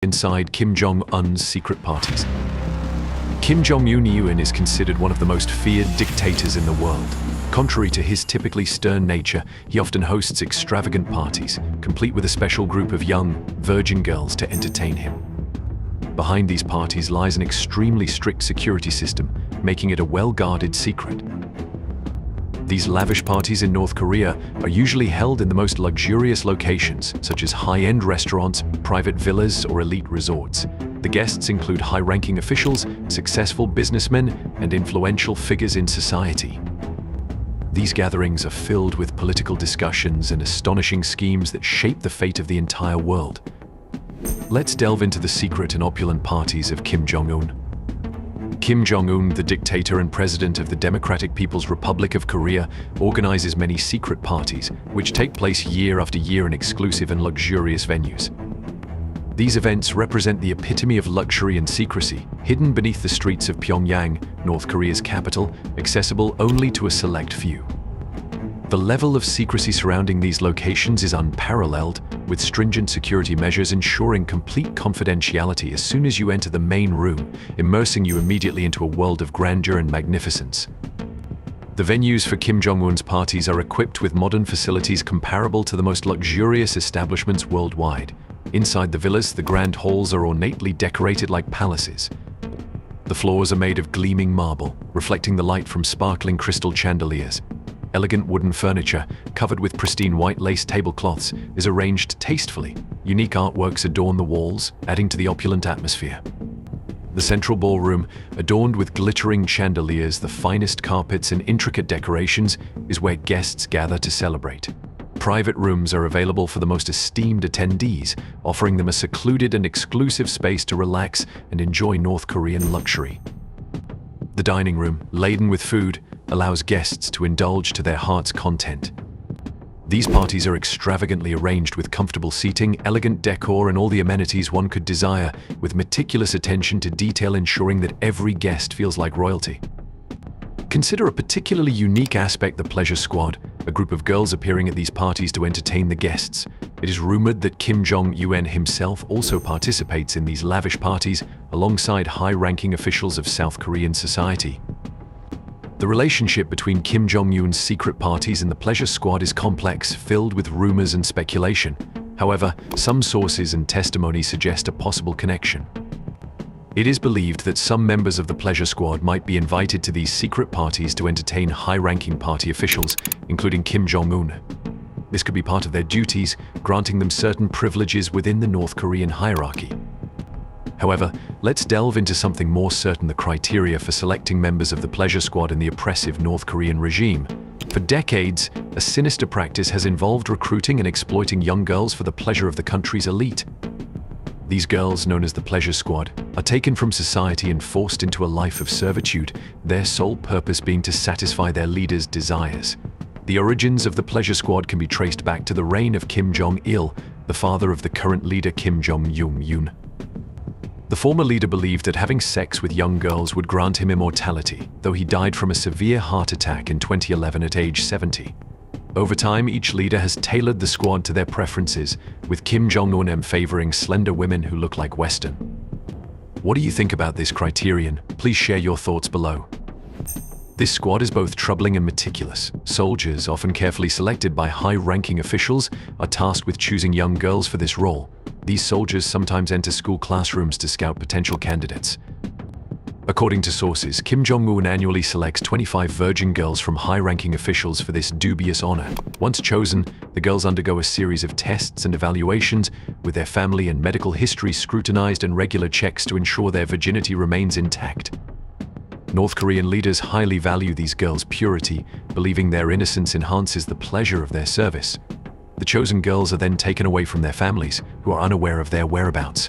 inside Kim Jong Un's secret parties. Kim Jong Un is considered one of the most feared dictators in the world. Contrary to his typically stern nature, he often hosts extravagant parties, complete with a special group of young, virgin girls to entertain him. Behind these parties lies an extremely strict security system, making it a well-guarded secret. These lavish parties in North Korea are usually held in the most luxurious locations, such as high-end restaurants, private villas, or elite resorts. The guests include high-ranking officials, successful businessmen, and influential figures in society. These gatherings are filled with political discussions and astonishing schemes that shape the fate of the entire world. Let's delve into the secret and opulent parties of Kim Jong Un. Kim Jong Un, the dictator and president of the Democratic People's Republic of Korea, organizes many secret parties, which take place year after year in exclusive and luxurious venues. These events represent the epitome of luxury and secrecy, hidden beneath the streets of Pyongyang, North Korea's capital, accessible only to a select few. The level of secrecy surrounding these locations is unparalleled, with stringent security measures ensuring complete confidentiality as soon as you enter the main room, immersing you immediately into a world of grandeur and magnificence. The venues for Kim Jong Un's parties are equipped with modern facilities comparable to the most luxurious establishments worldwide. Inside the villas, the grand halls are ornately decorated like palaces. The floors are made of gleaming marble, reflecting the light from sparkling crystal chandeliers. Elegant wooden furniture, covered with pristine white lace tablecloths, is arranged tastefully. Unique artworks adorn the walls, adding to the opulent atmosphere. The central ballroom, adorned with glittering chandeliers, the finest carpets, and intricate decorations, is where guests gather to celebrate. Private rooms are available for the most esteemed attendees, offering them a secluded and exclusive space to relax and enjoy North Korean luxury. The dining room, laden with food, allows guests to indulge to their heart's content. These parties are extravagantly arranged with comfortable seating, elegant decor, and all the amenities one could desire, with meticulous attention to detail ensuring that every guest feels like royalty. Consider a particularly unique aspect: the pleasure squad, a group of girls appearing at these parties to entertain the guests. It is rumored that Kim Jong Un himself also participates in these lavish parties alongside high-ranking officials of South Korean society. The relationship between Kim Jong Un's secret parties and the pleasure squad is complex, filled with rumors and speculation. However, some sources and testimony suggest a possible connection. It is believed that some members of the pleasure squad might be invited to these secret parties to entertain high-ranking party officials, including Kim Jong Un. This could be part of their duties, granting them certain privileges within the North Korean hierarchy. However, let's delve into something more certain: the criteria for selecting members of the pleasure squad in the oppressive North Korean regime. For decades, a sinister practice has involved recruiting and exploiting young girls for the pleasure of the country's elite. These girls, known as the pleasure squad, are taken from society and forced into a life of servitude, their sole purpose being to satisfy their leaders' desires. The origins of the pleasure squad can be traced back to the reign of Kim Jong-il, the father of the current leader Kim Jong-un. The former leader believed that having sex with young girls would grant him immortality, though he died from a severe heart attack in 2011 at age 70. Over time, each leader has tailored the squad to their preferences, with Kim Jong-un favoring slender women who look like Western. What do you think about this criterion? Please share your thoughts below. This squad is both troubling and meticulous. Soldiers, often carefully selected by high-ranking officials, are tasked with choosing young girls for this role. These soldiers sometimes enter school classrooms to scout potential candidates. According to sources, Kim Jong-un annually selects 25 virgin girls from high-ranking officials for this dubious honor. Once chosen, the girls undergo a series of tests and evaluations, with their family and medical history scrutinized and regular checks to ensure their virginity remains intact. North Korean leaders highly value these girls' purity, believing their innocence enhances the pleasure of their service. The chosen girls are then taken away from their families, who are unaware of their whereabouts.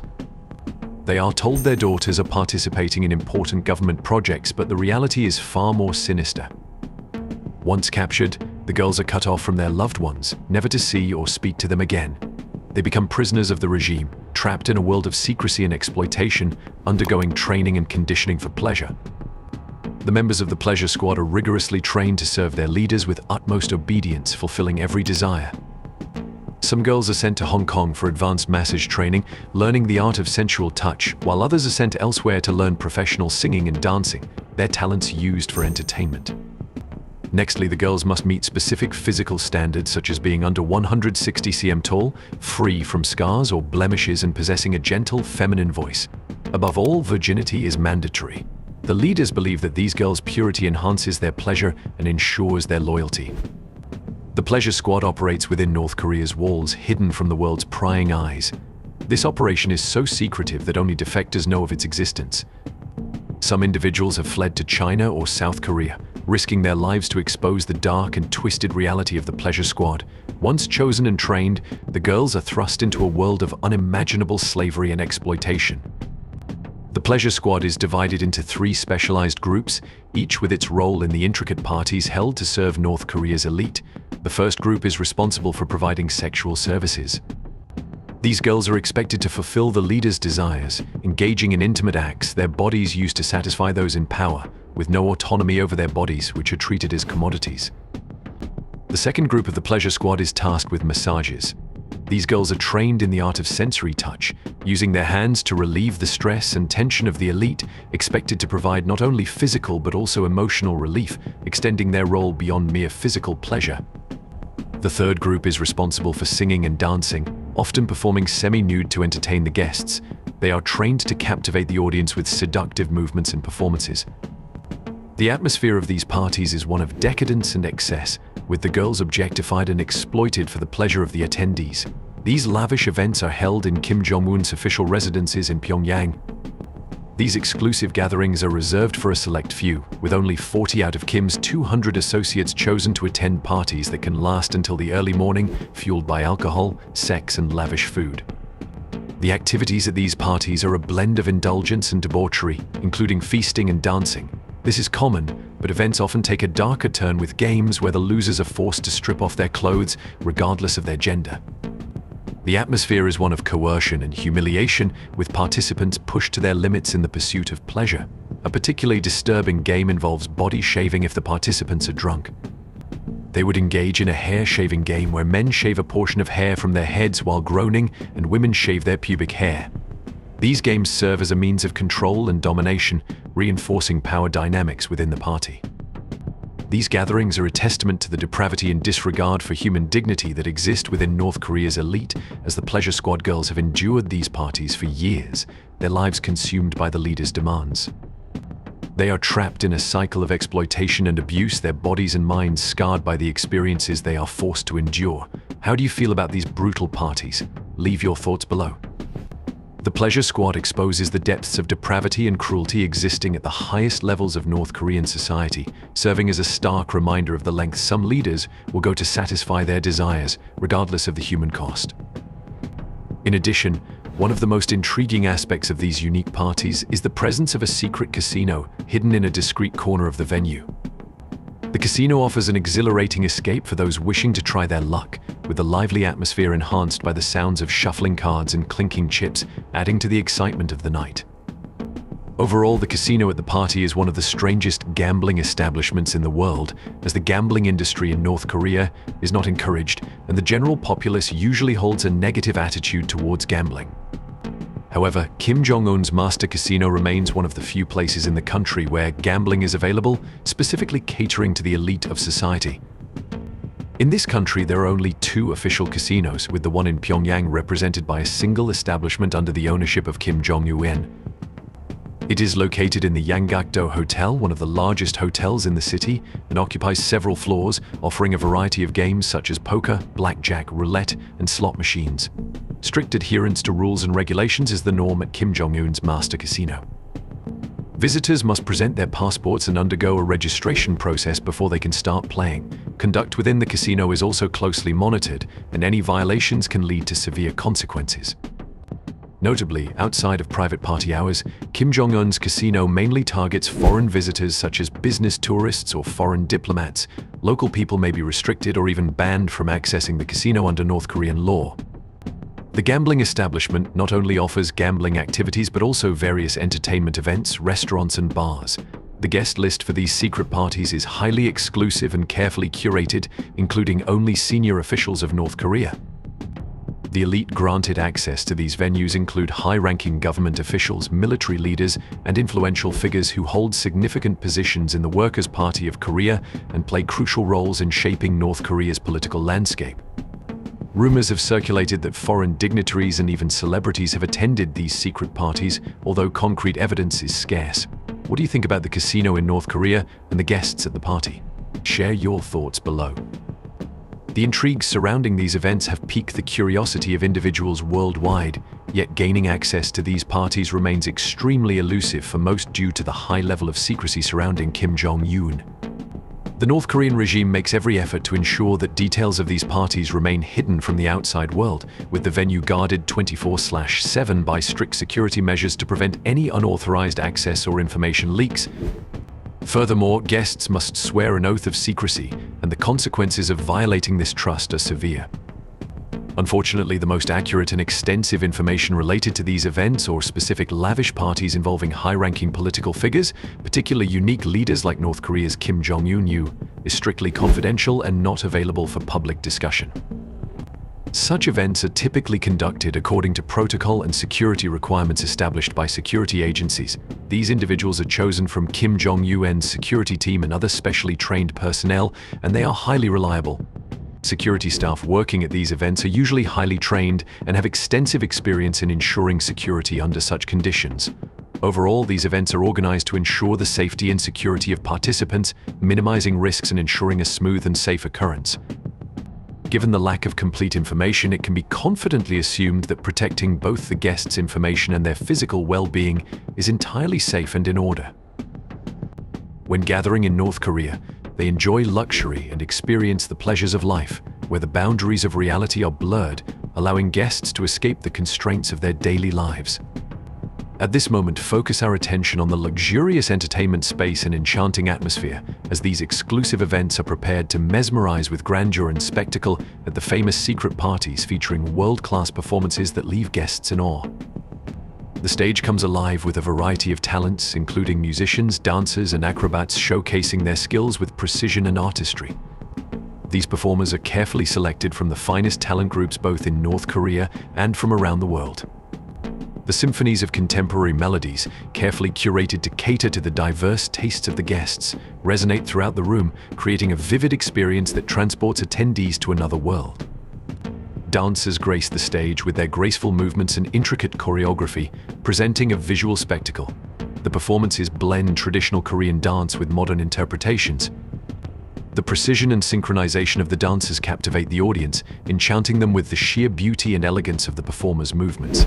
They are told their daughters are participating in important government projects, but the reality is far more sinister. Once captured, the girls are cut off from their loved ones, never to see or speak to them again. They become prisoners of the regime, trapped in a world of secrecy and exploitation, undergoing training and conditioning for pleasure. The members of the pleasure squad are rigorously trained to serve their leaders with utmost obedience, fulfilling every desire. Some girls are sent to Hong Kong for advanced massage training, learning the art of sensual touch, while others are sent elsewhere to learn professional singing and dancing, their talents used for entertainment. Nextly, the girls must meet specific physical standards such as being under 160 cm tall, free from scars or blemishes, and possessing a gentle, feminine voice. Above all, virginity is mandatory. The leaders believe that these girls' purity enhances their pleasure and ensures their loyalty. The pleasure squad operates within North Korea's walls, hidden from the world's prying eyes. This operation is so secretive that only defectors know of its existence. Some individuals have fled to China or South Korea, risking their lives to expose the dark and twisted reality of the pleasure squad. Once chosen and trained, the girls are thrust into a world of unimaginable slavery and exploitation. The pleasure squad is divided into 3 specialized groups, each with its role in the intricate parties held to serve North Korea's elite. The first group is responsible for providing sexual services. These girls are expected to fulfill the leader's desires, engaging in intimate acts, their bodies used to satisfy those in power, with no autonomy over their bodies, which are treated as commodities. The second group of the pleasure squad is tasked with massages. These girls are trained in the art of sensory touch, using their hands to relieve the stress and tension of the elite, expected to provide not only physical but also emotional relief, extending their role beyond mere physical pleasure. The third group is responsible for singing and dancing, often performing semi-nude to entertain the guests. They are trained to captivate the audience with seductive movements and performances. The atmosphere of these parties is one of decadence and excess, with the girls objectified and exploited for the pleasure of the attendees. These lavish events are held in Kim Jong Un's official residences in Pyongyang. These exclusive gatherings are reserved for a select few, with only 40 out of Kim's 200 associates chosen to attend parties that can last until the early morning, fueled by alcohol, sex, and lavish food. The activities at these parties are a blend of indulgence and debauchery, including feasting and dancing. This is common, but events often take a darker turn with games where the losers are forced to strip off their clothes, regardless of their gender. The atmosphere is one of coercion and humiliation, with participants pushed to their limits in the pursuit of pleasure. A particularly disturbing game involves body shaving if the participants are drunk. They would engage in a hair-shaving game where men shave a portion of hair from their heads while groaning, and women shave their pubic hair. These games serve as a means of control and domination, reinforcing power dynamics within the party. These gatherings are a testament to the depravity and disregard for human dignity that exist within North Korea's elite, as the pleasure squad girls have endured these parties for years, their lives consumed by the leader's demands. They are trapped in a cycle of exploitation and abuse, their bodies and minds scarred by the experiences they are forced to endure. How do you feel about these brutal parties? Leave your thoughts below. The pleasure squad exposes the depths of depravity and cruelty existing at the highest levels of North Korean society, serving as a stark reminder of the lengths some leaders will go to satisfy their desires, regardless of the human cost. In addition, one of the most intriguing aspects of these unique parties is the presence of a secret casino hidden in a discreet corner of the venue. The casino offers an exhilarating escape for those wishing to try their luck, with the lively atmosphere enhanced by the sounds of shuffling cards and clinking chips, adding to the excitement of the night. Overall, the casino at the party is one of the strangest gambling establishments in the world, as the gambling industry in North Korea is not encouraged, and the general populace usually holds a negative attitude towards gambling. However, Kim Jong Un's master casino remains one of the few places in the country where gambling is available, specifically catering to the elite of society. In this country, there are only 2 official casinos, with the one in Pyongyang represented by a single establishment under the ownership of Kim Jong Un. It is located in the Yanggakdo Hotel, one of the largest hotels in the city, and occupies several floors, offering a variety of games such as poker, blackjack, roulette, and slot machines. Strict adherence to rules and regulations is the norm at Kim Jong Un's master casino. Visitors must present their passports and undergo a registration process before they can start playing. Conduct within the casino is also closely monitored, and any violations can lead to severe consequences. Notably, outside of private party hours, Kim Jong Un's casino mainly targets foreign visitors such as business tourists or foreign diplomats. Local people may be restricted or even banned from accessing the casino under North Korean law. The gambling establishment not only offers gambling activities but also various entertainment events, restaurants, and bars. The guest list for these secret parties is highly exclusive and carefully curated, including only senior officials of North Korea. The elite granted access to these venues include high-ranking government officials, military leaders, and influential figures who hold significant positions in the Workers' Party of Korea and play crucial roles in shaping North Korea's political landscape. Rumors have circulated that foreign dignitaries and even celebrities have attended these secret parties, although concrete evidence is scarce. What do you think about the casino in North Korea and the guests at the party? Share your thoughts below. The intrigues surrounding these events have piqued the curiosity of individuals worldwide, yet gaining access to these parties remains extremely elusive for most due to the high level of secrecy surrounding Kim Jong Un. The North Korean regime makes every effort to ensure that details of these parties remain hidden from the outside world, with the venue guarded 24/7 by strict security measures to prevent any unauthorized access or information leaks. Furthermore, guests must swear an oath of secrecy, and the consequences of violating this trust are severe. Unfortunately, the most accurate and extensive information related to these events or specific lavish parties involving high-ranking political figures, particularly unique leaders like North Korea's Kim Jong Un, is strictly confidential and not available for public discussion. Such events are typically conducted according to protocol and security requirements established by security agencies. These individuals are chosen from Kim Jong Un's security team and other specially trained personnel, and they are highly reliable. Security staff working at these events are usually highly trained and have extensive experience in ensuring security under such conditions. Overall, these events are organized to ensure the safety and security of participants, minimizing risks and ensuring a smooth and safe occurrence. Given the lack of complete information, it can be confidently assumed that protecting both the guests' information and their physical well-being is entirely safe and in order. When gathering in North Korea, they enjoy luxury and experience the pleasures of life, where the boundaries of reality are blurred, allowing guests to escape the constraints of their daily lives. At this moment, focus our attention on the luxurious entertainment space and enchanting atmosphere, as these exclusive events are prepared to mesmerize with grandeur and spectacle at the famous secret parties featuring world-class performances that leave guests in awe. The stage comes alive with a variety of talents, including musicians, dancers, and acrobats showcasing their skills with precision and artistry. These performers are carefully selected from the finest talent groups both in North Korea and from around the world. The symphonies of contemporary melodies, carefully curated to cater to the diverse tastes of the guests, resonate throughout the room, creating a vivid experience that transports attendees to another world. Dancers grace the stage with their graceful movements and intricate choreography, presenting a visual spectacle. The performances blend traditional Korean dance with modern interpretations. The precision and synchronization of the dancers captivate the audience, enchanting them with the sheer beauty and elegance of the performers' movements.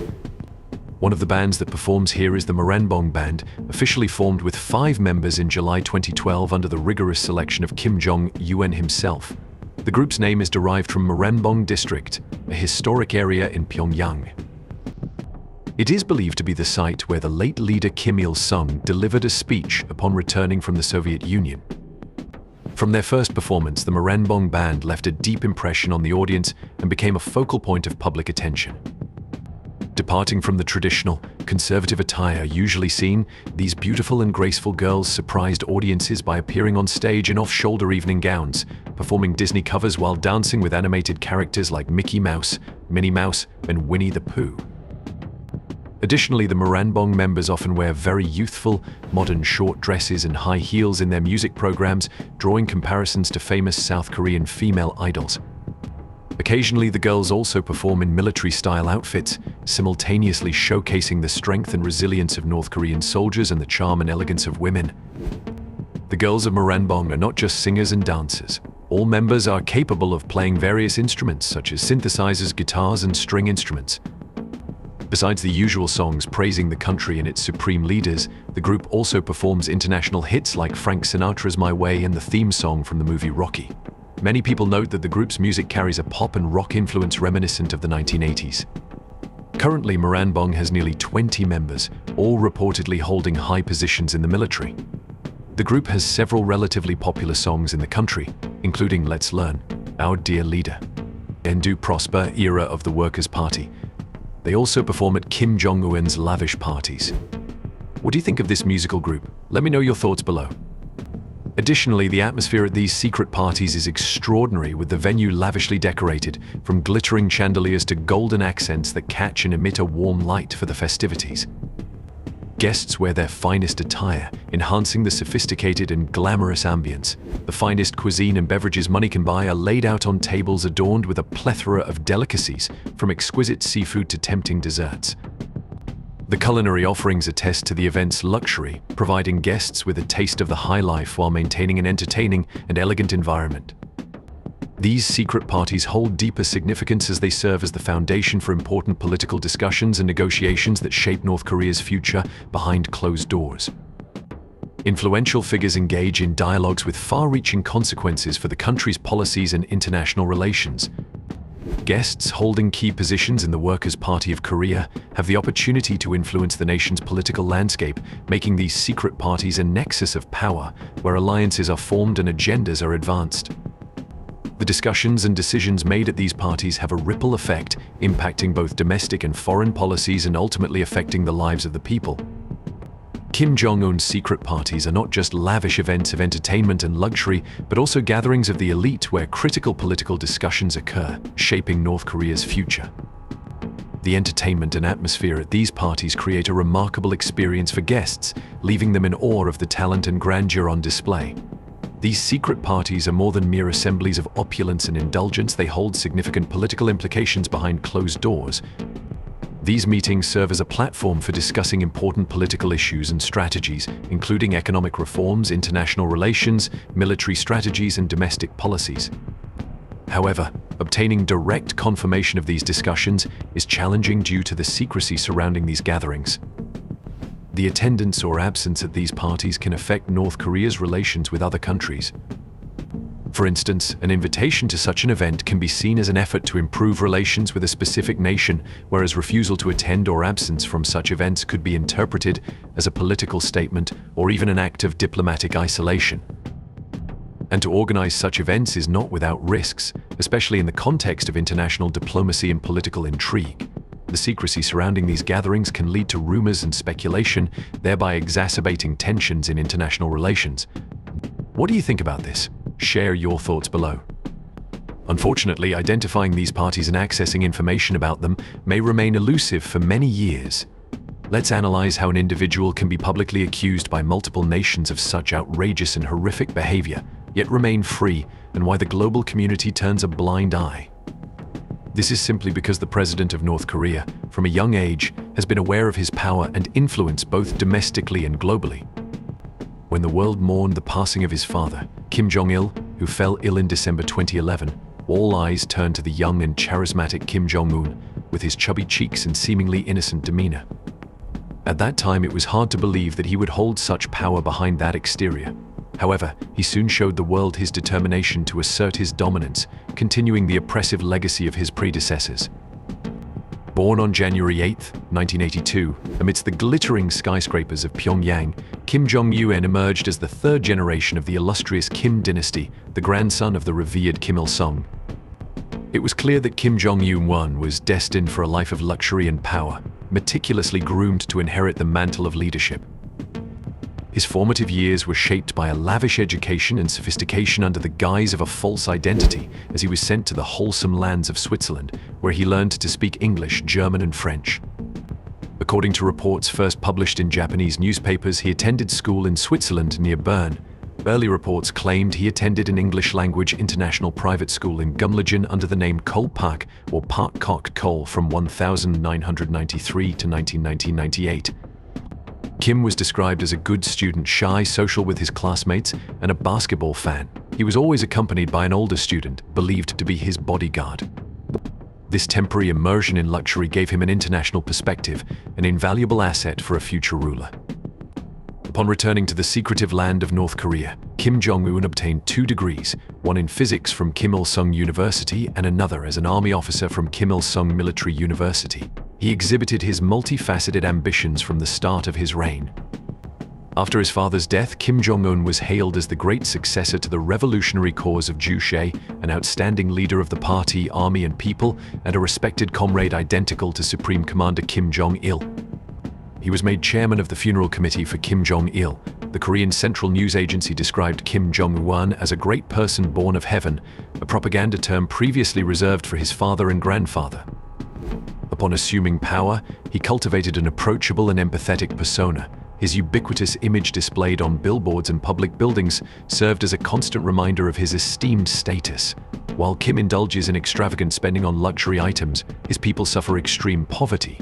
One of the bands that performs here is the Moranbong Band, officially formed with 5 members in July 2012 under the rigorous selection of Kim Jong Un himself. The group's name is derived from Moranbong District, a historic area in Pyongyang. It is believed to be the site where the late leader Kim Il-sung delivered a speech upon returning from the Soviet Union. From their first performance, the Moranbong Band left a deep impression on the audience and became a focal point of public attention. Departing from the traditional, conservative attire usually seen, these beautiful and graceful girls surprised audiences by appearing on stage in off-shoulder evening gowns, performing Disney covers while dancing with animated characters like Mickey Mouse, Minnie Mouse, and Winnie the Pooh. Additionally, the Moranbong members often wear very youthful, modern short dresses and high heels in their music programs, drawing comparisons to famous South Korean female idols. Occasionally, the girls also perform in military-style outfits, simultaneously showcasing the strength and resilience of North Korean soldiers and the charm and elegance of women. The girls of Moranbong are not just singers and dancers. All members are capable of playing various instruments, such as synthesizers, guitars, and string instruments. Besides the usual songs praising the country and its supreme leaders, the group also performs international hits like Frank Sinatra's My Way and the theme song from the movie Rocky. Many people note that the group's music carries a pop and rock influence reminiscent of the 1980s. Currently, Moranbong has nearly 20 members, all reportedly holding high positions in the military. The group has several relatively popular songs in the country, including Let's Learn, Our Dear Leader, and Do Prosper, Era of the Workers' Party. They also perform at Kim Jong Un's lavish parties. What do you think of this musical group? Let me know your thoughts below. Additionally, the atmosphere at these secret parties is extraordinary, with the venue lavishly decorated, from glittering chandeliers to golden accents that catch and emit a warm light for the festivities. Guests wear their finest attire, enhancing the sophisticated and glamorous ambience. The finest cuisine and beverages money can buy are laid out on tables adorned with a plethora of delicacies, from exquisite seafood to tempting desserts. The culinary offerings attest to the event's luxury, providing guests with a taste of the high life while maintaining an entertaining and elegant environment. These secret parties hold deeper significance as they serve as the foundation for important political discussions and negotiations that shape North Korea's future behind closed doors. Influential figures engage in dialogues with far-reaching consequences for the country's policies and international relations. Guests holding key positions in the Workers' Party of Korea have the opportunity to influence the nation's political landscape, making these secret parties a nexus of power where alliances are formed and agendas are advanced. The discussions and decisions made at these parties have a ripple effect, impacting both domestic and foreign policies and ultimately affecting the lives of the people. Kim Jong Un's secret parties are not just lavish events of entertainment and luxury, but also gatherings of the elite where critical political discussions occur, shaping North Korea's future. The entertainment and atmosphere at these parties create a remarkable experience for guests, leaving them in awe of the talent and grandeur on display. These secret parties are more than mere assemblies of opulence and indulgence. They hold significant political implications behind closed doors. These meetings serve as a platform for discussing important political issues and strategies, including economic reforms, international relations, military strategies, and domestic policies. However, obtaining direct confirmation of these discussions is challenging due to the secrecy surrounding these gatherings. The attendance or absence at these parties can affect North Korea's relations with other countries. For instance, an invitation to such an event can be seen as an effort to improve relations with a specific nation, whereas refusal to attend or absence from such events could be interpreted as a political statement or even an act of diplomatic isolation. And to organize such events is not without risks, especially in the context of international diplomacy and political intrigue. The secrecy surrounding these gatherings can lead to rumors and speculation, thereby exacerbating tensions in international relations. What do you think about this? Share your thoughts below. Unfortunately, identifying these parties and accessing information about them may remain elusive for many years. Let's analyze how an individual can be publicly accused by multiple nations of such outrageous and horrific behavior, yet remain free, and why the global community turns a blind eye. This is simply because the president of North Korea, from a young age, has been aware of his power and influence both domestically and globally. When the world mourned the passing of his father, Kim Jong Il, who fell ill in December 2011, all eyes turned to the young and charismatic Kim Jong Un, with his chubby cheeks and seemingly innocent demeanor. At that time, it was hard to believe that he would hold such power behind that exterior. However, he soon showed the world his determination to assert his dominance, continuing the oppressive legacy of his predecessors. Born on January 8, 1982, amidst the glittering skyscrapers of Pyongyang, Kim Jong Un emerged as the third generation of the illustrious Kim dynasty, the grandson of the revered Kim Il-sung. It was clear that Kim Jong Un was destined for a life of luxury and power, meticulously groomed to inherit the mantle of leadership. His formative years were shaped by a lavish education and sophistication under the guise of a false identity, as he was sent to the wholesome lands of Switzerland, where he learned to speak English, German, and French. According to reports first published in Japanese newspapers, he attended school in Switzerland near Bern. Early reports claimed he attended an English-language international private school in Gumlingen under the name Cole Park or Park Kok Cole from 1993 to 1998. Kim was described as a good student, shy, social with his classmates, and a basketball fan. He was always accompanied by an older student, believed to be his bodyguard. This temporary immersion in luxury gave him an international perspective, an invaluable asset for a future ruler. Upon returning to the secretive land of North Korea, Kim Jong Un obtained 2 degrees, one in physics from Kim Il-sung University and another as an army officer from Kim Il-sung Military University. He exhibited his multifaceted ambitions from the start of his reign. After his father's death, Kim Jong Un was hailed as the great successor to the revolutionary cause of Juche, an outstanding leader of the party, army, and people, and a respected comrade identical to Supreme Commander Kim Jong-il. He was made chairman of the funeral committee for Kim Jong Il. The Korean Central News Agency described Kim Jong Un as a great person born of heaven, a propaganda term previously reserved for his father and grandfather. Upon assuming power, he cultivated an approachable and empathetic persona. His ubiquitous image displayed on billboards and public buildings served as a constant reminder of his esteemed status. While Kim indulges in extravagant spending on luxury items, his people suffer extreme poverty.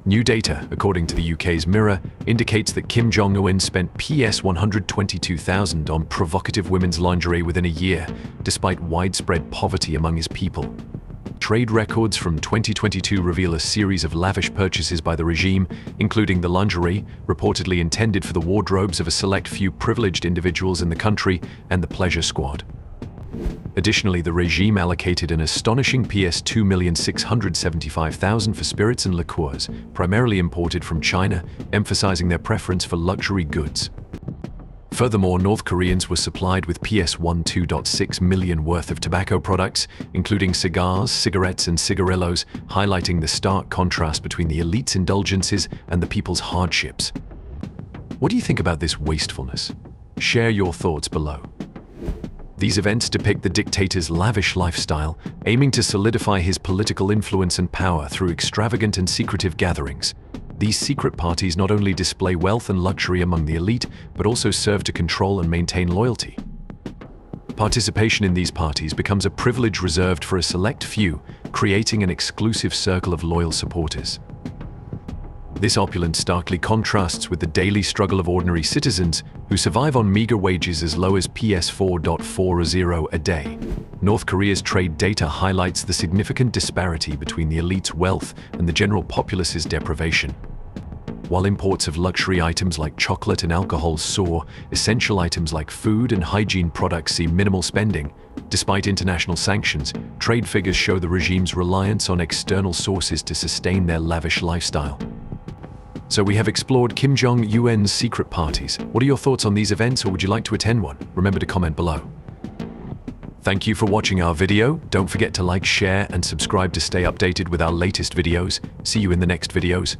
New data, according to the UK's Mirror, indicates that Kim Jong Un spent PS 122,000 on provocative women's lingerie within a year, despite widespread poverty among his people. Trade records from 2022 reveal a series of lavish purchases by the regime, including the lingerie, reportedly intended for the wardrobes of a select few privileged individuals in the country, and the pleasure squad. Additionally, the regime allocated an astonishing PS 2,675,000 for spirits and liqueurs, primarily imported from China, emphasizing their preference for luxury goods. Furthermore, North Koreans were supplied with PS 12.6 million worth of tobacco products, including cigars, cigarettes, and cigarillos, highlighting the stark contrast between the elite's indulgences and the people's hardships. What do you think about this wastefulness? Share your thoughts below. These events depict the dictator's lavish lifestyle, aiming to solidify his political influence and power through extravagant and secretive gatherings. These secret parties not only display wealth and luxury among the elite, but also serve to control and maintain loyalty. Participation in these parties becomes a privilege reserved for a select few, creating an exclusive circle of loyal supporters. This opulence starkly contrasts with the daily struggle of ordinary citizens who survive on meager wages as low as PS 4.40 a day. North Korea's trade data highlights the significant disparity between the elite's wealth and the general populace's deprivation. While imports of luxury items like chocolate and alcohol soar, essential items like food and hygiene products see minimal spending. Despite international sanctions, trade figures show the regime's reliance on external sources to sustain their lavish lifestyle. So we have explored Kim Jong Un's secret parties. What are your thoughts on these events, or would you like to attend one? Remember to comment below. Thank you for watching our video. Don't forget to like, share, and subscribe to stay updated with our latest videos. See you in the next videos.